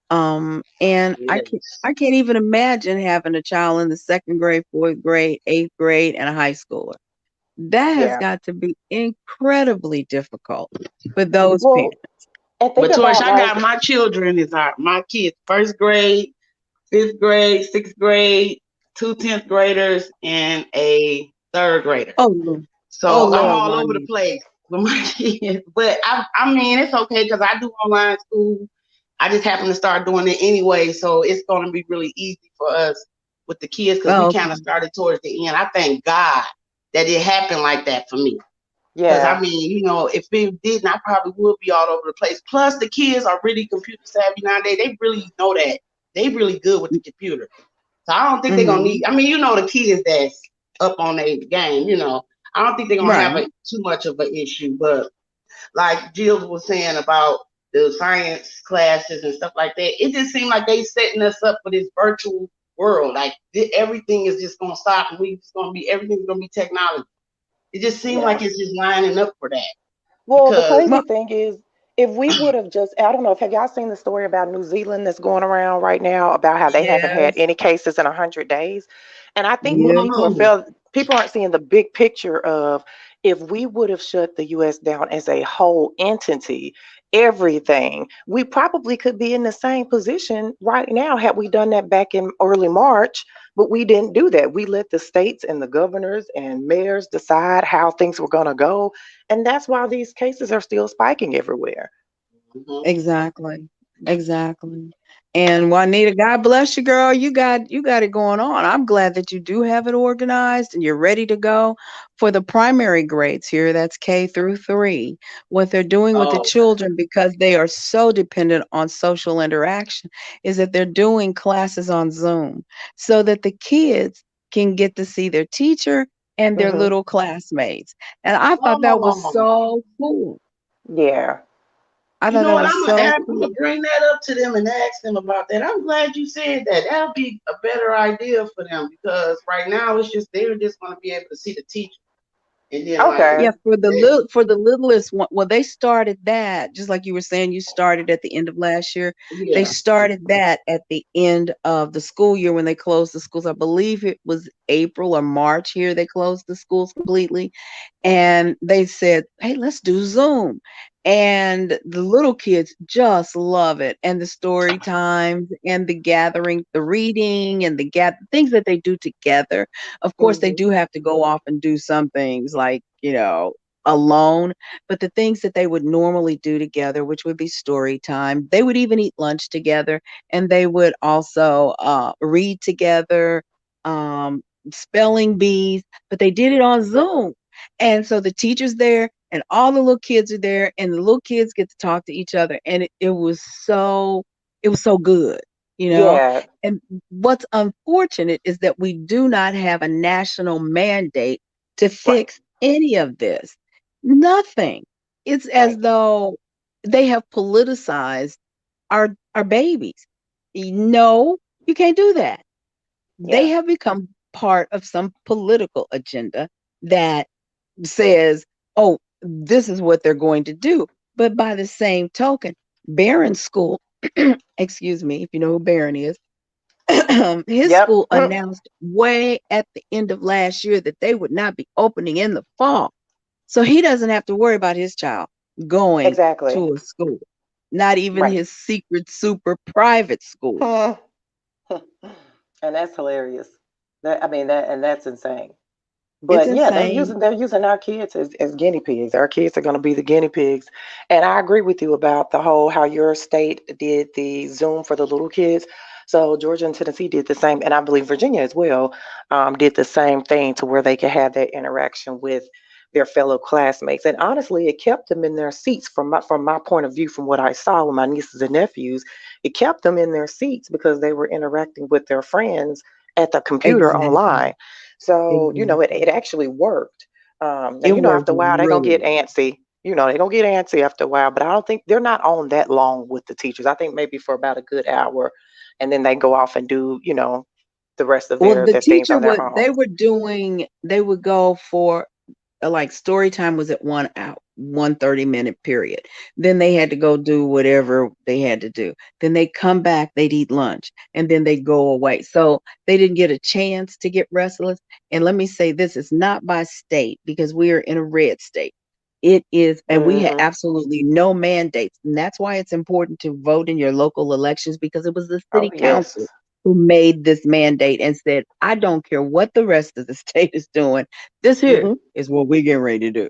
And I can't even imagine having a child in the second grade, fourth grade, eighth grade, and a high schooler. That has Yeah. got to be incredibly difficult for those Well, parents. and think But Tosh, about I got like, my children is my kids, first grade, fifth grade, sixth grade, two 10th graders, and a third grader. Oh, Lord. Oh, So I'm Lord, all over the Ronnie. place with my kids. But I mean, it's okay because I do online school. I just happen to start doing it anyway. So it's going to be really easy for us with the kids because we Oh, kind of started towards the end. I thank God that it happened like that for me. Because I yeah, mean, if it didn't, I probably would be all over the place. Plus, the kids are really computer savvy nowadays. They really know that. They really good with the computer. So I don't think they're gonna mm-hmm. need. I mean, the kids that's up on their game. I don't think they're gonna have Right. too much of an issue. But like Jill was saying about the science classes and stuff like that, it just seemed like they setting us up for this virtual world. Like everything is just gonna stop, and everything's gonna be technology. It just seemed yeah. like it's just lining up for that Well, the because crazy Well, thing is, if we would have just, I don't know, have y'all seen the story about New Zealand that's going around right now about how they haven't had yes. any cases in 100 days? And I think what Yes. people aren't seeing the big picture of, if we would have shut the US down as a whole entity, everything, we probably could be in the same position right now had we done that back in early March But we didn't do that. We let the states and the governors and mayors decide how things were going to go. And that's why these cases are still spiking everywhere. Mhm. Exactly. Exactly. And Juanita, God bless you, girl. You got it going on. I'm glad that you do have it organized and you're ready to go for the primary grades here. That's K through 3. What they're doing with the Oh, children, because they are so dependent on social interaction, is that they're doing classes on Zoom so that the kids can get to see their teacher and their Hmm. little classmates. And I no, thought no, that no, was no. so cool. Yeah. I You thought know that what? was I'm gonna so add, I'm gonna cool. bring that up to them and ask them about that. I'm glad you said that. That'll be a better idea for them because right now it's just they're just gonna be able to see the teacher and then like Okay. Yeah, that. for the littlest one, well, they started that just like you were saying. You started at the end of last year. They Yeah. started that at the end of the school year when they closed the schools. I believe it was April or March here. They closed the schools completely, and they said, "Hey, let's do Zoom." And the little kids just love it, and the story times and the gathering, the reading and the things that they do together. Of course, they Hmm. do have to go off and do some things like, alone, but the things that they would normally do together, which would be story time, they would even eat lunch together, and they would also read together, um, spelling bees, but they did it on Zoom. And so the teacher's there and all the little kids are there and the little kids get to talk to each other. And it was so good, you know? Yeah. And what's unfortunate is that we do not have a national mandate to Right. fix any of this. Nothing. It's as Right. though they have politicized our babies. No, you can't do that. They Yeah. have become part of some political agenda that says, oh, this is what they're going to do. But by the same token, Barron School, excuse me, if you know who Barron is, his Yep. school announced way at the end of last year that they would not be opening in the fall. So he doesn't have to worry about his child going Exactly. to a school, not even Right. his secret, super private school. Hmm. And that's hilarious. I mean that, and that's insane. It's But yeah, insane. they're using our kids as guinea pigs. Our kids are going to be the guinea pigs. And I agree with you about the whole how your state did the Zoom for the little kids. So Georgia and Tennessee did the same, and I believe Virginia as well did the same thing to where they could have that interaction with their fellow classmates. And honestly, it kept them in their seats from my point of view, from what I saw with my nieces and nephews. It kept them in their seats because they were interacting with their friends at the computer Exactly. online. So, it Exactly. actually worked. Now, It after worked a while, they're going to really get well. antsy. They're going to get antsy after a while, but I don't think they're not on that long with the teachers. I think maybe for about a good hour, and then they go off and do, the rest of Well, their, the their things teacher on their would own. they were doing they would go for like story time was at 1 hour, 1 30-minute period. Then they had to go do whatever they had to do. Then they come back, they'd eat lunch, and then they'd go away. So they didn't get a chance to get restless. And let me say this, it's not by state because we are in a red state. It is, and we have Hmm. absolutely no mandates. And that's why it's important to vote in your local elections because it was the Oh, city council yes. who made this mandate and said, I don't care what the rest of the state is doing. This here Hmm. is what we're getting ready to do.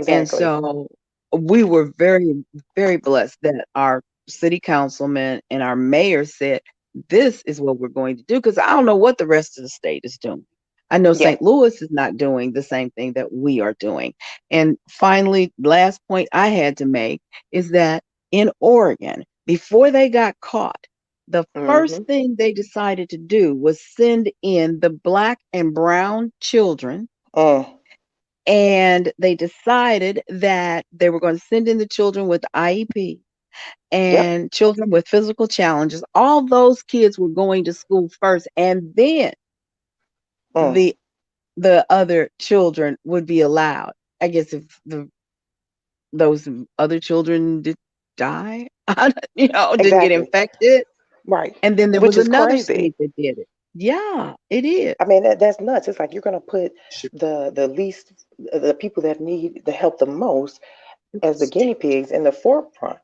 And Exactly. so we were very, very blessed that our city councilman and our mayor said, this is what we're going to do. Because I don't know what the rest of the state is doing. I know Yeah. St. Louis is not doing the same thing that we are doing. And finally, last point I had to make is that in Oregon, before they got caught, the first Hmm. thing they decided to do was send in the Black and brown children, Mm. and they decided that they were going to send in the children with IEP Yep. and children with physical challenges. All those kids were going to school first, and then Mm. the the other children would be allowed. I guess if those other children did die, didn't get Exactly. infected, Right. and then there Which was is another crazy. state that did it. Yeah, it is. I mean, that's nuts. It's like you're going to put the least, the people that need the help the most as the guinea pigs in the forefront.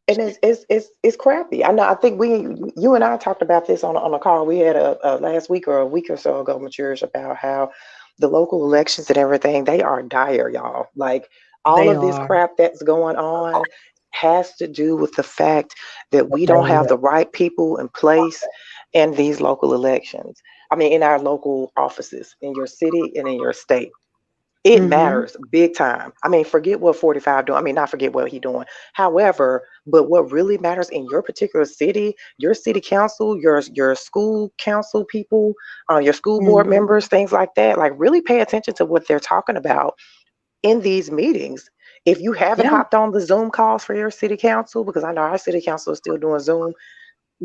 And it's crappy. I know. I think you and I talked about this on a call we had a last week or a week or so ago, Matures, about how the local elections and everything, they are dire, y'all. Like all They of this are. crap that's going on has to do with the fact that we don't Right. have the right people in place in these local elections. I mean, in our local offices, in your city and in your state. It Mm-hmm. matters big time. I mean, forget what 45 doing. I mean, not forget what he doing. However, but what really matters in your particular city, your city council, your school council people, your school board Mm-hmm. members, things like that. Like, really pay attention to what they're talking about in these meetings. If you haven't Yeah, hopped on the Zoom calls for your city council, because I know our city council is still doing Zoom,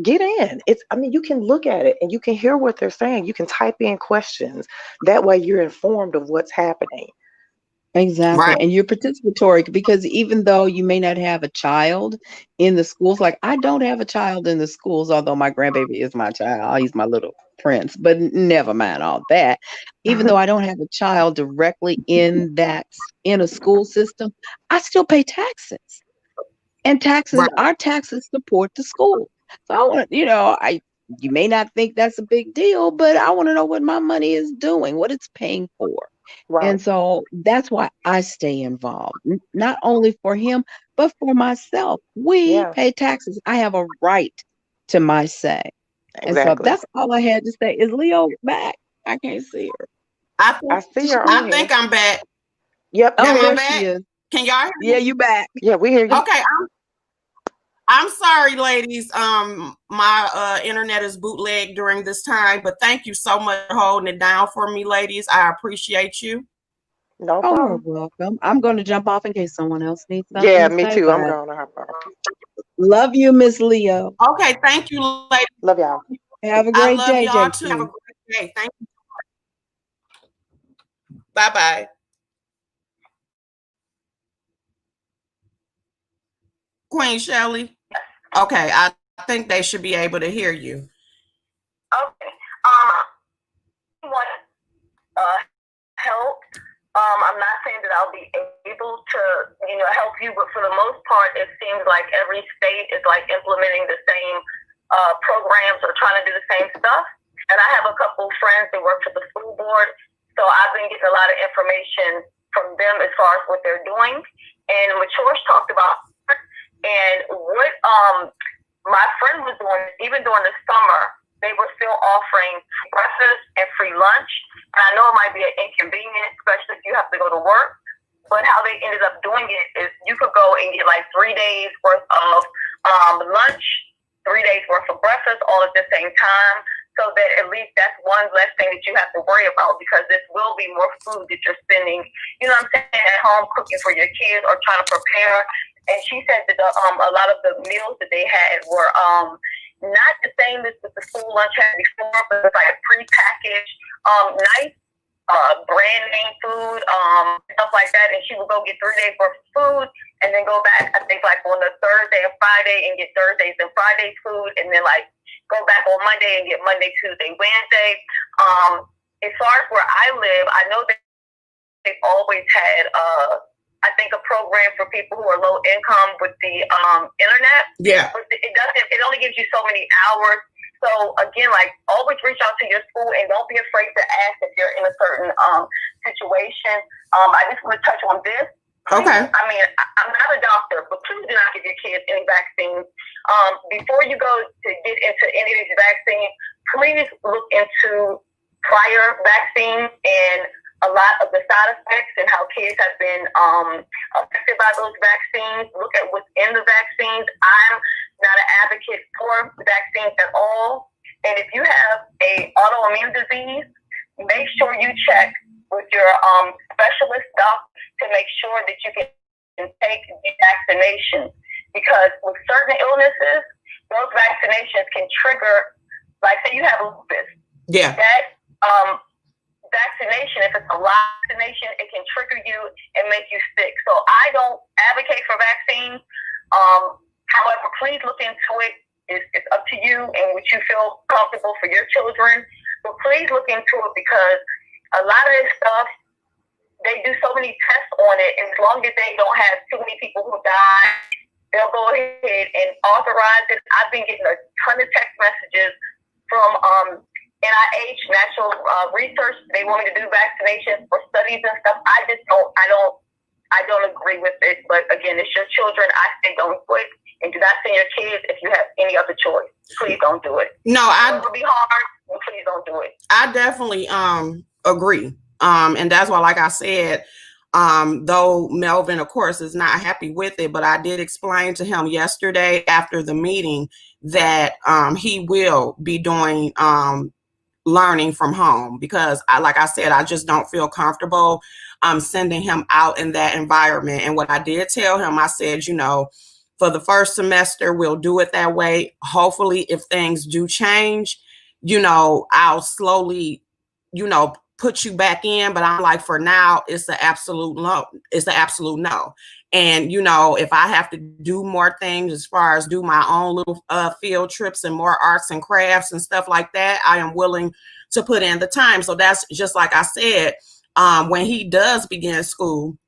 get in. I mean, you can look at it and you can hear what they're saying. You can type in questions. That way you're informed of what's happening. exactly. Right. And you're participatory because even though you may not have a child in the schools, like I don't have a child in the schools, although my grandbaby is my child. He's my little prince, but never mind all that. Even though I don't have a child directly in a school system, I still pay taxes. And Right. our taxes support the school. So I want to, you may not think that's a big deal, but I want to know what my money is doing, what it's paying for. Right. And so that's why I stay involved, not only for him, but for myself. We Yeah, pay taxes. I have a right to my say. And so exactly. that's all I had to say. Is Leo back? I can't see her. I I think see her on I here. think I'm back. Yep, Oh, you Am I there here. she back? is. Can y'all hear Yeah, me? you back. Yeah, we hear you. Okay, I'm sorry, ladies. My internet is bootleg during this time, but thank you so much for holding it down for me, ladies. I appreciate you. No Oh, you're problem. welcome. I'm going to jump off in case someone else needs something Yeah, to me say, too. I'm but going to hop off. love you, Miss Leo. Okay, thank you, ladies. Love y'all. Have a I great love day, y'all too. Have a JQ. great day. Thank you. Bye bye. Queen Shelley. Okay, I think they should be able to hear you. Okay. Want help. I'm not saying that I'll be able to, help you, but for the most part, it seems like every state is like implementing the same programs or trying to do the same stuff. And I have a couple friends that work for the school board, so I've been getting a lot of information from them as far as what they're doing. And Machore's talked about and what my friend was doing, even during the summer, they were still offering breakfast and free lunch. And I know it might be an inconvenience, especially if you have to go to work. But how they ended up doing it is you could go and get like 3 days worth of lunch, 3 days worth of breakfast all at the same time. So that at least that's one less thing that you have to worry about, because this will be more food that you're spending, at home cooking for your kids or trying to prepare. And she said that a lot of the meals that they had were not the same as the school lunch had before, but it's like prepackaged, nice brand name food, stuff like that. And she would go get 3 days worth of food and then go back, I think, like on the Thursday and Friday and get Thursdays and Fridays food, and then like go back on Monday and get Monday, Tuesday, Wednesday. As far as where I live, I know that they've always had I think a program for people who are low income with the internet. Yeah. But it only gives you so many hours. So again, like always reach out to your school and don't be afraid to ask if you're in a certain situation. I just want to touch on this. Okay. I mean, I'm not a doctor, but please do not give your kids any vaccines. Before you go to get into any of these vaccines, please look into prior vaccines and a lot of the side effects and how kids have been affected by those vaccines. Look at what's in the vaccines. I'm not an advocate for vaccines at all. And if you have a autoimmune disease, make sure you check with your specialist doctor to make sure that you can take the vaccination. Because with certain illnesses, those vaccinations can trigger, like say you have lupus. Yeah. That vaccination, if it's a live vaccination, it can trigger you and make you sick. So I don't advocate for vaccines. However, please look into it. It's up to you and what you feel comfortable for your children. But please look into it, because a lot of this stuff, they do so many tests on it, and as long as they don't have too many people who die, they'll go ahead and authorize it. I've been getting a ton of text messages from NIH, National Research. They want me to do vaccinations for studies and stuff. I don't agree with it. But again, it's your children. I say don't do it, and do not send your kids if you have any other choice. Please don't do it. No, it will be hard. Please don't do it. I definitely agree. And that's why, like I said, though Melvin, of course, is not happy with it, but I did explain to him yesterday after the meeting that he will be doing learning from home, because like I said, I just don't feel comfortable sending him out in that environment. And what I did tell him, I said, you know, for the first semester, we'll do it that way. Hopefully, if things do change, you know, I'll slowly, you know, put you back in. But I'm like, for now, it's the absolute no. It's the absolute no. And, you know, if I have to do more things as far as do my own little field trips and more arts and crafts and stuff like that, I am willing to put in the time. So that's just like I said, when he does begin school,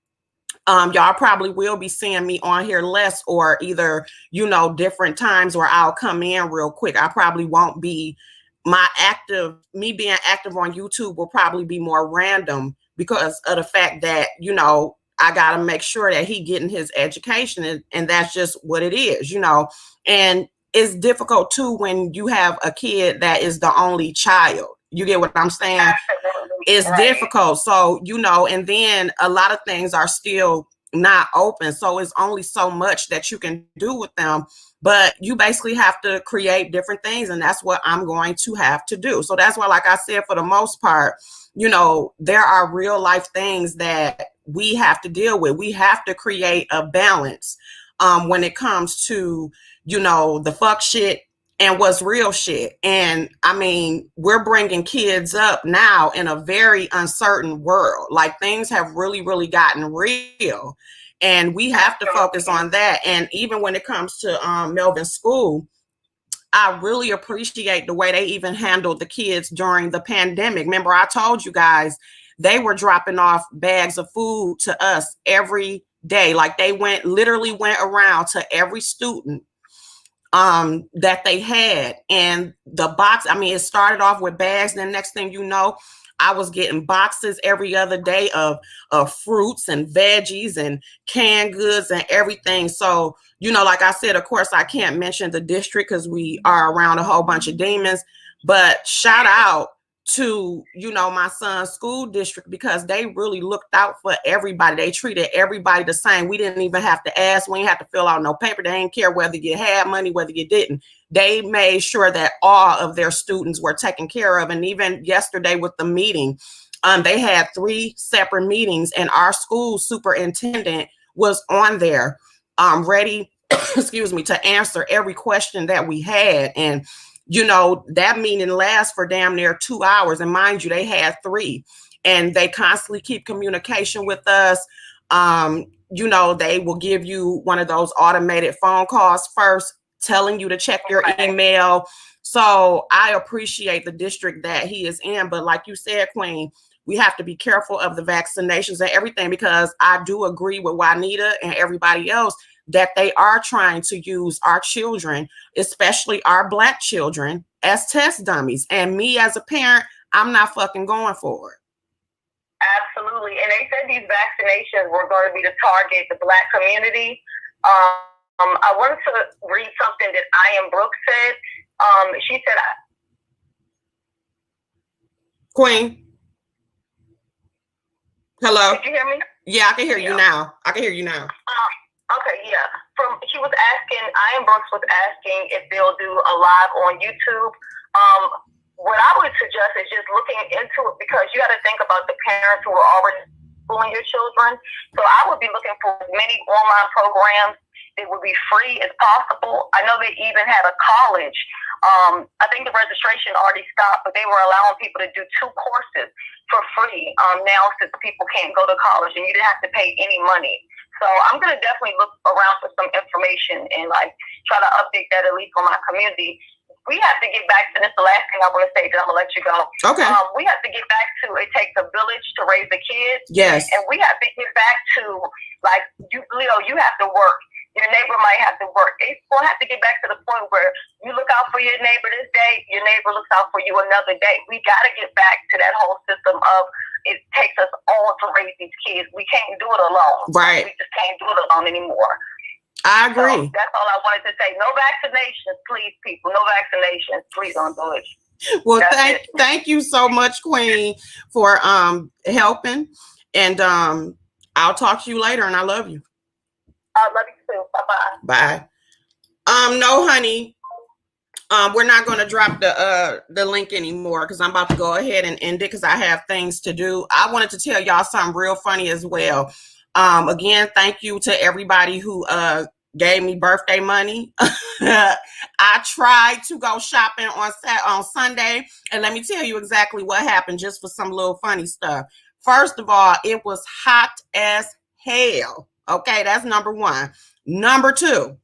y'all probably will be seeing me on here less, or either, you know, different times where I'll come in real quick. I probably won't be me being active on YouTube will probably be more random because of the fact that, you know, I got to make sure that he getting his education, and that's just what it is, you know. And it's difficult too when you have a kid that is the only child. You get what I'm saying? It's difficult. So, you know, and then a lot of things are still not open. So it's only so much that you can do with them, but you basically have to create different things. And that's what I'm going to have to do. So that's why, like I said, for the most part, you know, there are real life things that we have to deal with. We have to create a balance when it comes to, you know, the fuck shit and what's real shit. And I mean, we're bringing kids up now in a very uncertain world. Like, things have really, really gotten real, and we have to focus on that. And even when it comes to Melvin's school, I really appreciate the way they even handled the kids during the pandemic. Remember, I told you guys they were dropping off bags of food to us every day. Like, they literally went around to every student that they had, and the box, I mean, it started off with bags, and then next thing you know, I was getting boxes every other day of fruits and veggies and canned goods and everything. So, you know, like I said, of course, I can't mention the district because we are around a whole bunch of demons, but shout out to, you know, my son's school district, because they really looked out for everybody. They treated everybody the same. We didn't even have to ask. We didn't have to fill out no paper. They didn't care whether you had money, whether you didn't. They made sure that all of their students were taken care of. And even yesterday with the meeting, they had 3 separate meetings, and our school superintendent was on there ready, excuse me, to answer every question that we had. And you know, that meeting lasts for damn near 2 hours. And mind you, they had 3, and they constantly keep communication with us. You know, they will give you one of those automated phone calls first, telling you to check your email. So I appreciate the district that he is in. But like you said, Queen, we have to be careful of the vaccinations and everything, because I do agree with Juanita and everybody else that they are trying to use our children, especially our Black children, as test dummies. And me as a parent, I'm not fucking going for it. Absolutely. And they said these vaccinations were going to be to target the Black community. I wanted to read something that Ian Brooks said. She said, Queen? Hello? Did you hear me? Yeah, I can hear you now. I can hear you now. Okay, yeah. She was asking, Ian Brooks was asking if they'll do a live on YouTube. What I would suggest is just looking into it, because you got to think about the parents who are already schooling your children. So I would be looking for as many online programs that would be free as possible. I know they even had a college. I think the registration already stopped, but they were allowing people to do 2 courses for free now, since people can't go to college and you didn't have to pay any money. So I'm going to definitely look around for some information and like try to update that, at least for my community. We have to get back to this. The last thing I want to say, then I'm going to let you go. Okay. We have to get back to it takes a village to raise a kid. Yes. And we have to get back to, like, Leo, you have to work. Your neighbor might have to work. It's going to have to get back to the point where you look out for your neighbor this day, your neighbor looks out for you another day. We got to get back to that whole system of it takes us all to raise these kids. We can't do it alone. Right. We just can't do it alone anymore. I agree. So that's all I wanted to say. No vaccinations, please, people. No vaccinations. Please don't do it. Well, thank you so much, Queen, for helping. And I'll talk to you later, and I love you. I love you too. Bye-bye. Bye. No, honey. We're not going to drop the link anymore because I'm about to go ahead and end it because I have things to do. I wanted to tell y'all something real funny as well. Again, thank you to everybody who gave me birthday money. I tried to go shopping on Sunday, and let me tell you exactly what happened just for some little funny stuff. First of all, it was hot as hell. Okay, that's number one. Number two,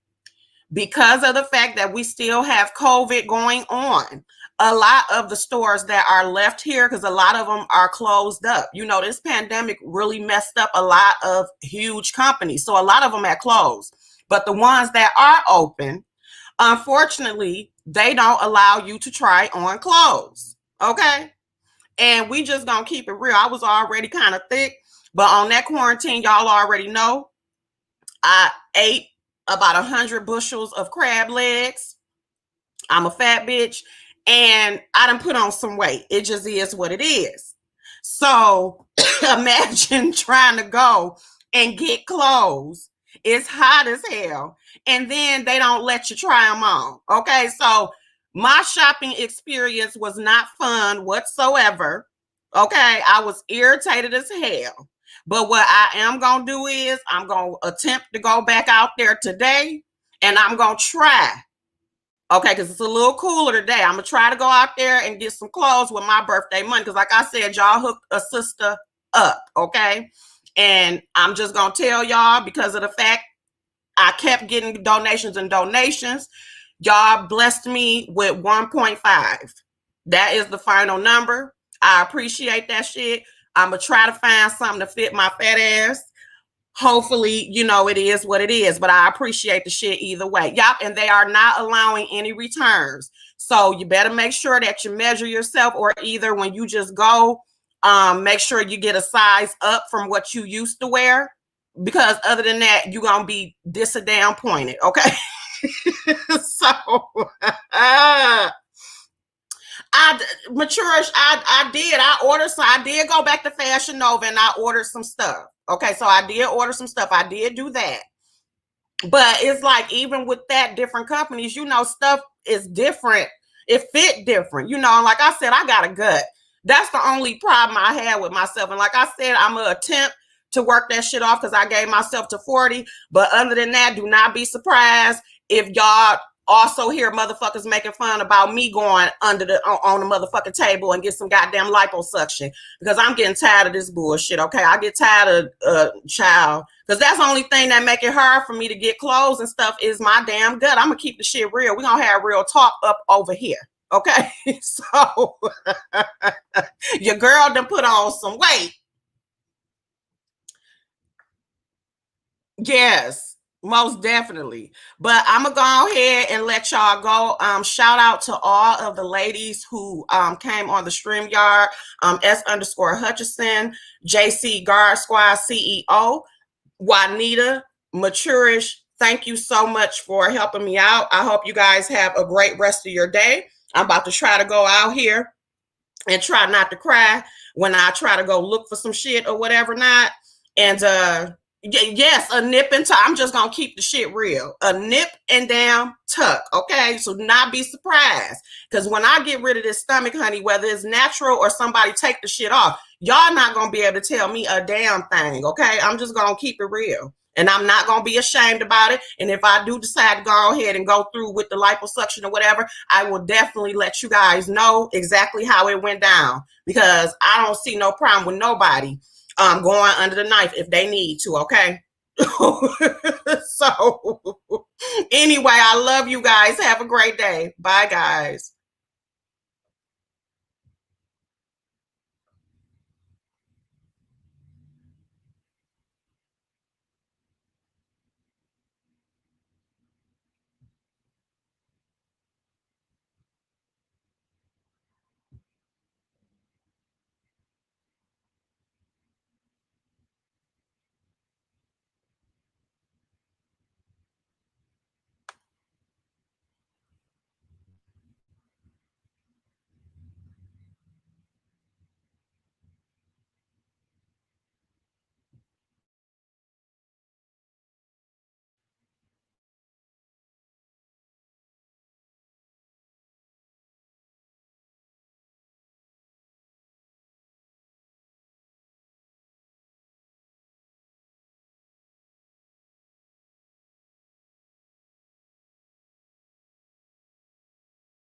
because of the fact that we still have COVID going on, a lot of the stores that are left here, because a lot of them are closed up. You know, this pandemic really messed up a lot of huge companies. So a lot of them had closed. But the ones that are open, unfortunately, they don't allow you to try on clothes. Okay? And we just gonna keep it real. I was already kind of thick, but on that quarantine, y'all already know, I ate about 100 bushels of crab legs. I'm a fat bitch, and I done put on some weight. It just is what it is. So imagine trying to go and get clothes. It's hot as hell, and then they don't let you try them on. Okay, so my shopping experience was not fun whatsoever. Okay, I was irritated as hell. But what I am going to do is I'm going to attempt to go back out there today, and I'm going to try. Okay, because it's a little cooler today. I'm going to try to go out there and get some clothes with my birthday money. Because like I said, y'all hooked a sister up, okay? And I'm just going to tell y'all, because of the fact I kept getting donations and donations, y'all blessed me with 1.5. That is the final number. I appreciate that shit. I'm going to try to find something to fit my fat ass. Hopefully, you know, it is what it is, but I appreciate the shit either way. Yep, and they are not allowing any returns. So you better make sure that you measure yourself, or either when you just go, make sure you get a size up from what you used to wear, because other than that, you're going to be damn pointed, okay? So, I did go back to Fashion Nova and I ordered some stuff. Okay, so I did order some stuff. I did do that. But it's like, even with that, different companies, you know, stuff is different. It fit different. You know, like I said, I got a gut. That's the only problem I had with myself. And like I said, I'm going to attempt to work that shit off because I gave myself to 40. But other than that, do not be surprised if y'all also hear motherfuckers making fun about me going on the motherfucking table and get some goddamn liposuction, because I'm getting tired of this bullshit. Okay, I get tired of child, because that's the only thing that make it hard for me to get clothes and stuff is my damn gut. I'm gonna keep the shit real. We're gonna have real talk up over here. Okay, so your girl done put on some weight. Yes. Most definitely. But I'm going to go ahead and let y'all go. Shout out to all of the ladies who came on the StreamYard. S_Hutchison, JC Guard Squad CEO, Juanita, Maturish. Thank you so much for helping me out. I hope you guys have a great rest of your day. I'm about to try to go out here and try not to cry when I try to go look for some shit or whatever not. And, yes, a nip and tuck. I'm just going to keep the shit real. A nip and damn tuck, okay? So not be surprised. Because when I get rid of this stomach, honey, whether it's natural or somebody take the shit off, y'all not going to be able to tell me a damn thing, okay? I'm just going to keep it real. And I'm not going to be ashamed about it. And if I do decide to go ahead and go through with the liposuction or whatever, I will definitely let you guys know exactly how it went down. Because I don't see no problem with nobody going under the knife if they need to, okay? So anyway, I love you guys. Have a great day. Bye, guys.